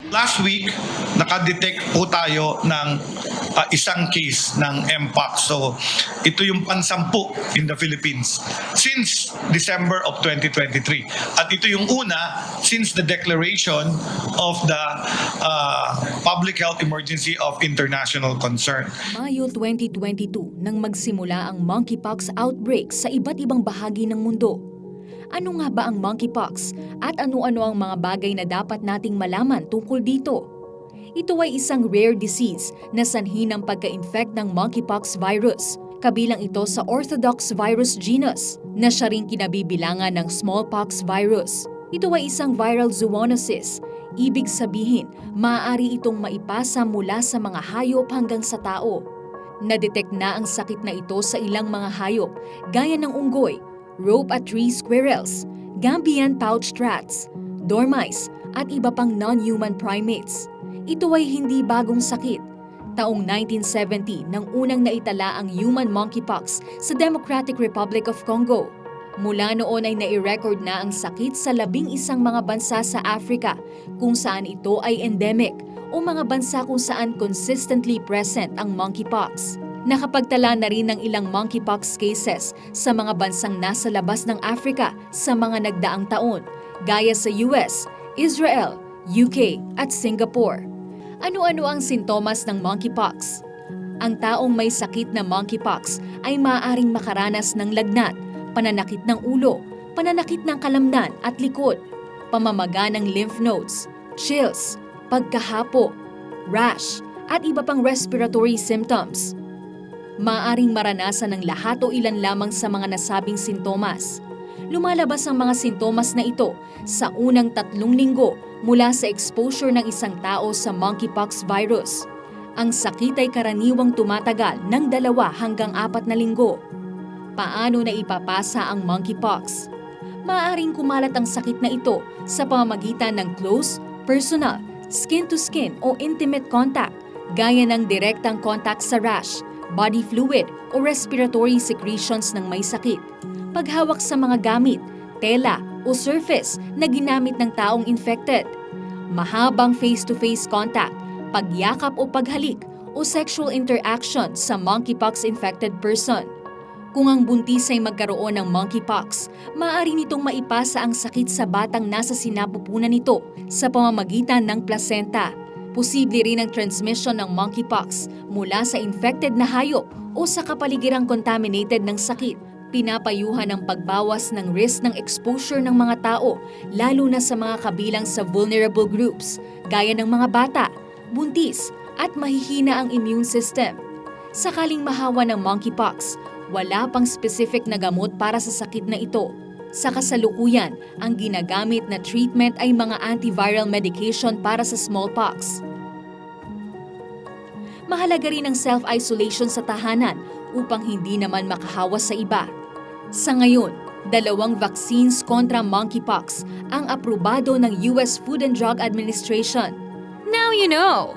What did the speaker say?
Last week, nakadetect po tayo ng isang case ng Mpox. So, ito yung pansampu in the Philippines since December of 2023. At ito yung una since the declaration of the public health emergency of international concern. Mayo 2022 nang magsimula ang monkeypox outbreak sa iba't ibang bahagi ng mundo. Ano nga ba ang monkeypox at ano-ano ang mga bagay na dapat nating malaman tungkol dito? Ito ay isang rare disease na sanhi ng pagka-infect ng monkeypox virus. Kabilang ito sa orthodox virus genus na siya ring kinabibilangan ng smallpox virus. Ito ay isang viral zoonosis. Ibig sabihin, maaari itong maipasa mula sa mga hayop hanggang sa tao. Nadetect na ang sakit na ito sa ilang mga hayop gaya ng unggoy, rope at tree squirrels, Gambian pouched rats, dormice at iba pang non-human primates. Ito ay hindi bagong sakit. Taong 1970 nang unang naitala ang human monkeypox sa Democratic Republic of Congo. Mula noon ay nai-record na ang sakit sa 11 mga bansa sa Africa kung saan ito ay endemic o mga bansa kung saan consistently present ang monkeypox. Nakapagtala na rin ng ilang monkeypox cases sa mga bansang nasa labas ng Africa sa mga nagdaang taon, gaya sa US, Israel, UK at Singapore. Ano-ano ang sintomas ng monkeypox? Ang taong may sakit na monkeypox ay maaaring makaranas ng lagnat, pananakit ng ulo, pananakit ng kalamnan at likod, pamamaga ng lymph nodes, chills, pagkahapo, rash, at iba pang respiratory symptoms. Maaaring maranasan ng lahat o ilan lamang sa mga nasabing sintomas. Lumalabas ang mga sintomas na ito sa unang 3 linggo mula sa exposure ng isang tao sa monkeypox virus. Ang sakit ay karaniwang tumatagal ng 2 hanggang 4 na linggo. Paano na ipapasa ang monkeypox? Maaaring kumalat ang sakit na ito sa pamamagitan ng close, personal, skin-to-skin o intimate contact, gaya ng direktang contact sa rash, body fluid o respiratory secretions ng may sakit, paghawak sa mga gamit, tela o surface na ginamit ng taong infected, mahabang face-to-face contact, pagyakap o paghalik o sexual interaction sa monkeypox-infected person. Kung ang buntis ay magkaroon ng monkeypox, maaari nitong maipasa ang sakit sa batang nasa sinapupunan nito sa pamamagitan ng placenta. Posible rin ang transmission ng monkeypox mula sa infected na hayop o sa kapaligirang contaminated ng sakit. Pinapayuhan ang pagbawas ng risk ng exposure ng mga tao, lalo na sa mga kabilang sa vulnerable groups, gaya ng mga bata, buntis, at mahihina ang immune system. Sakaling mahawa ng monkeypox, wala pang specific na gamot para sa sakit na ito. Sa kasalukuyan, ang ginagamit na treatment ay mga antiviral medication para sa smallpox. Mahalaga rin ang self-isolation sa tahanan upang hindi naman makahawa sa iba. Sa ngayon, 2 vaccines kontra monkeypox ang aprobado ng US Food and Drug Administration. Now you know!